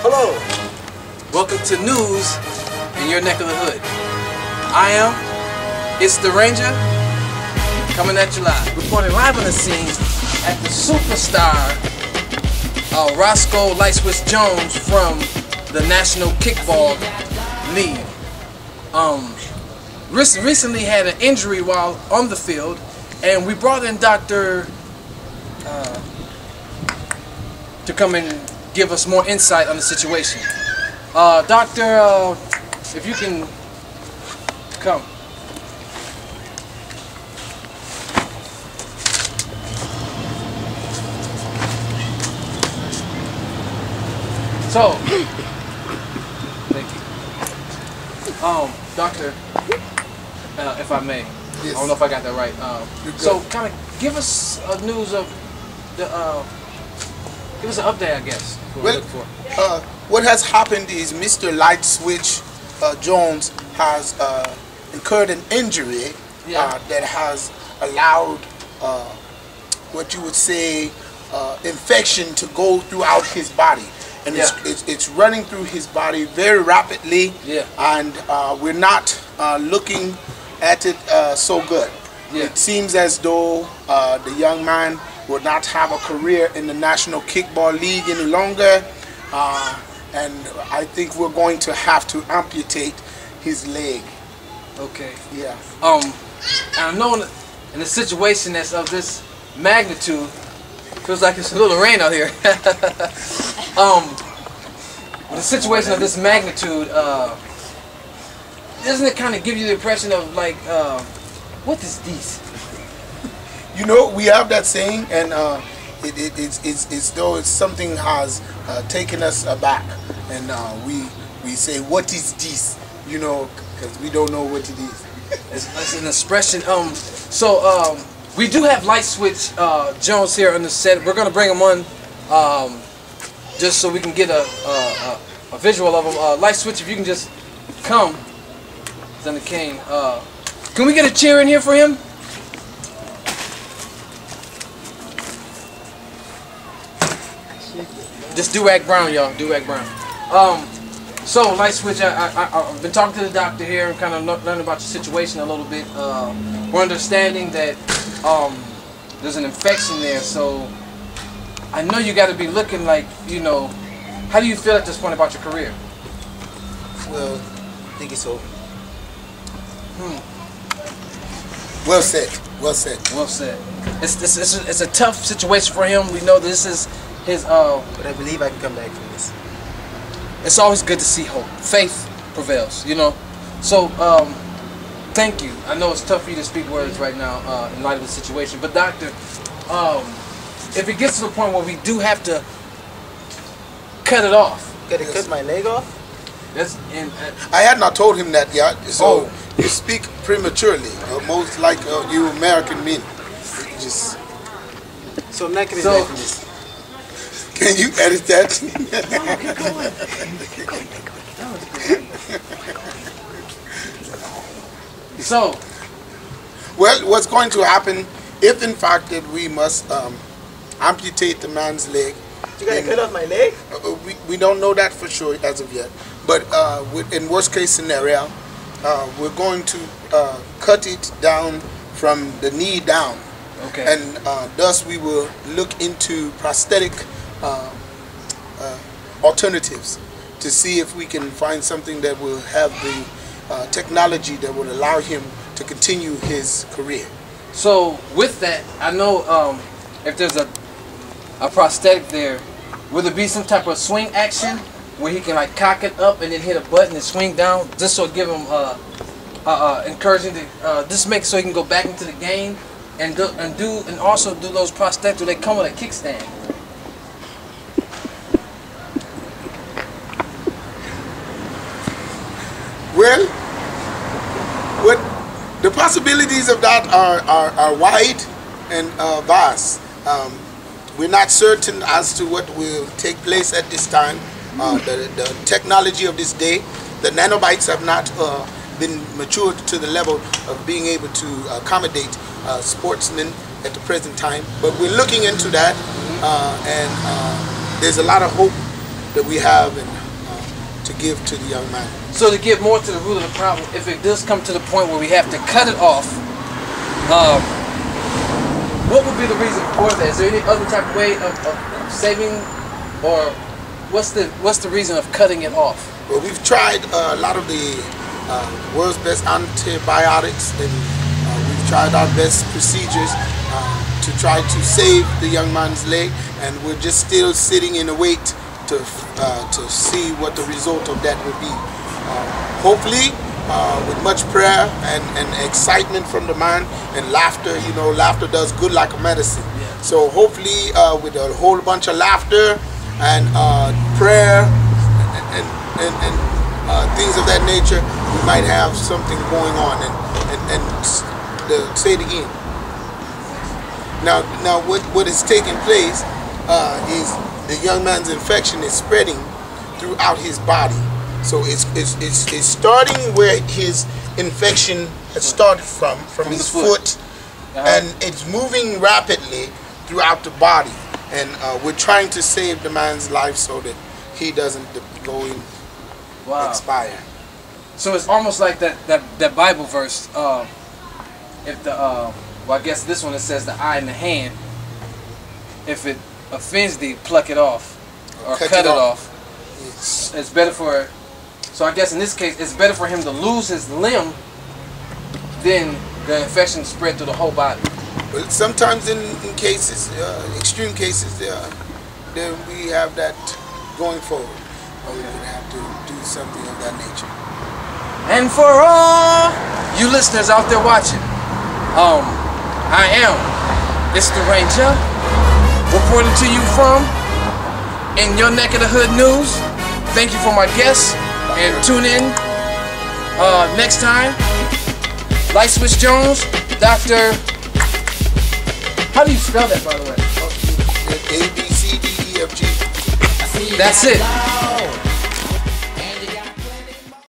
Hello, welcome to news in your neck of the hood. It's the Ranger, coming at you live. Reporting live on the scene at the superstar Roscoe Light Switch Jones from the National Kickball League. Recently had an injury while on the field, and we brought in Dr. to come and give us more insight on the situation. Doctor, if you can come. So, thank you. Doctor, if I may, yes. I don't know if I got that right. So, kind of give us news of the, give us an update, I guess. Well, what has happened is Mr. Light Switch Jones has incurred an injury that has allowed what you would say infection to go throughout his body. And it's running through his body very rapidly, and we're not looking at it so good. It seems as though the young man will not have a career in the National Kickball League any longer, and I think we're going to have to amputate his leg. Okay. Yeah. I know in a situation that's of this magnitude, feels like it's a little rain out here. The situation of this magnitude, doesn't it kind of give you the impression of like, what is this? You know, we have that saying, and it's though it's something has taken us aback, and we say, what is this? You know, because we don't know what it is. It's an expression. We do have Light Switch Jones here on the set. We're gonna bring him on just so we can get a visual of him. Light Switch, if you can just come. It's on the cane. Can we get a cheer in here for him? Just Do-Rag Brown, y'all. Do-Rag Brown. So, Light Switch, I've been talking to the doctor here and kind of learning about your situation a little bit. We're understanding that there's an infection there, so I know you got to be looking like, you know, how do you feel at this point about your career? Well, I think it's over. Well said. Well said. Well said. It's a tough situation for him. We know this is his. But I believe I can come back from this. It's always good to see hope. Faith prevails, you know. So, thank you. I know it's tough for you to speak words right now in light of the situation. But doctor, if it gets to the point where we do have to cut it off. Gotta cut my leg off? I had not told him that yet, so you speak prematurely, most like you American men. Just. So I'm not gonna die from this. Can you edit that? So, well, what's going to happen if, in fact, that we must amputate the man's leg? You gotta cut off my leg? We don't know that for sure as of yet. But in worst case scenario, we're going to cut it down from the knee down. Okay. And thus we will look into prosthetic alternatives to see if we can find something that will have the technology that will allow him to continue his career. So with that, I know if there's a prosthetic there, will there be some type of swing action where he can like cock it up and then hit a button and swing down, just so give him encouraging to just make it so he can go back into the game and also do those prosthetics where they come with a kickstand. Well, the possibilities of that are wide and vast. We're not certain as to what will take place at this time. The technology of this day, the nanobites have not been matured to the level of being able to accommodate sportsmen at the present time. But we're looking into that, and there's a lot of hope that we have and to give to the young man. So to get more to the root of the problem, if it does come to the point where we have to cut it off, what would be the reason for that? Is there any other type of way of saving, or what's the reason of cutting it off? Well, we've tried a lot of the world's best antibiotics, and we've tried our best procedures to try to save the young man's leg, and we're just still sitting in a wait to see what the result of that will be. Hopefully, with much prayer and excitement from the man and laughter, you know, laughter does good like a medicine. Yeah. So hopefully, with a whole bunch of laughter and prayer and things of that nature, we might have something going on. And say it again. Now what is taking place is the young man's infection is spreading throughout his body. So it's starting where his infection has started from his foot, and it's moving rapidly throughout the body. And we're trying to save the man's life so that he doesn't go and expire. So it's almost like that Bible verse. If the well, I guess this one it says the eye in the hand. If it offends thee, pluck it off or cut it off. It's better for. So I guess in this case, it's better for him to lose his limb than the infection spread through the whole body. But sometimes in cases, extreme cases, then we have that going forward. We're going to have to do something of that nature. And for all you listeners out there watching, it's the Ranger, reporting to you from in your neck of the hood news. Thank you for my guests. And tune in next time. Light Switch Jones, Dr. How do you spell that, by the way? A, B, C, D, E, F, G. That's it.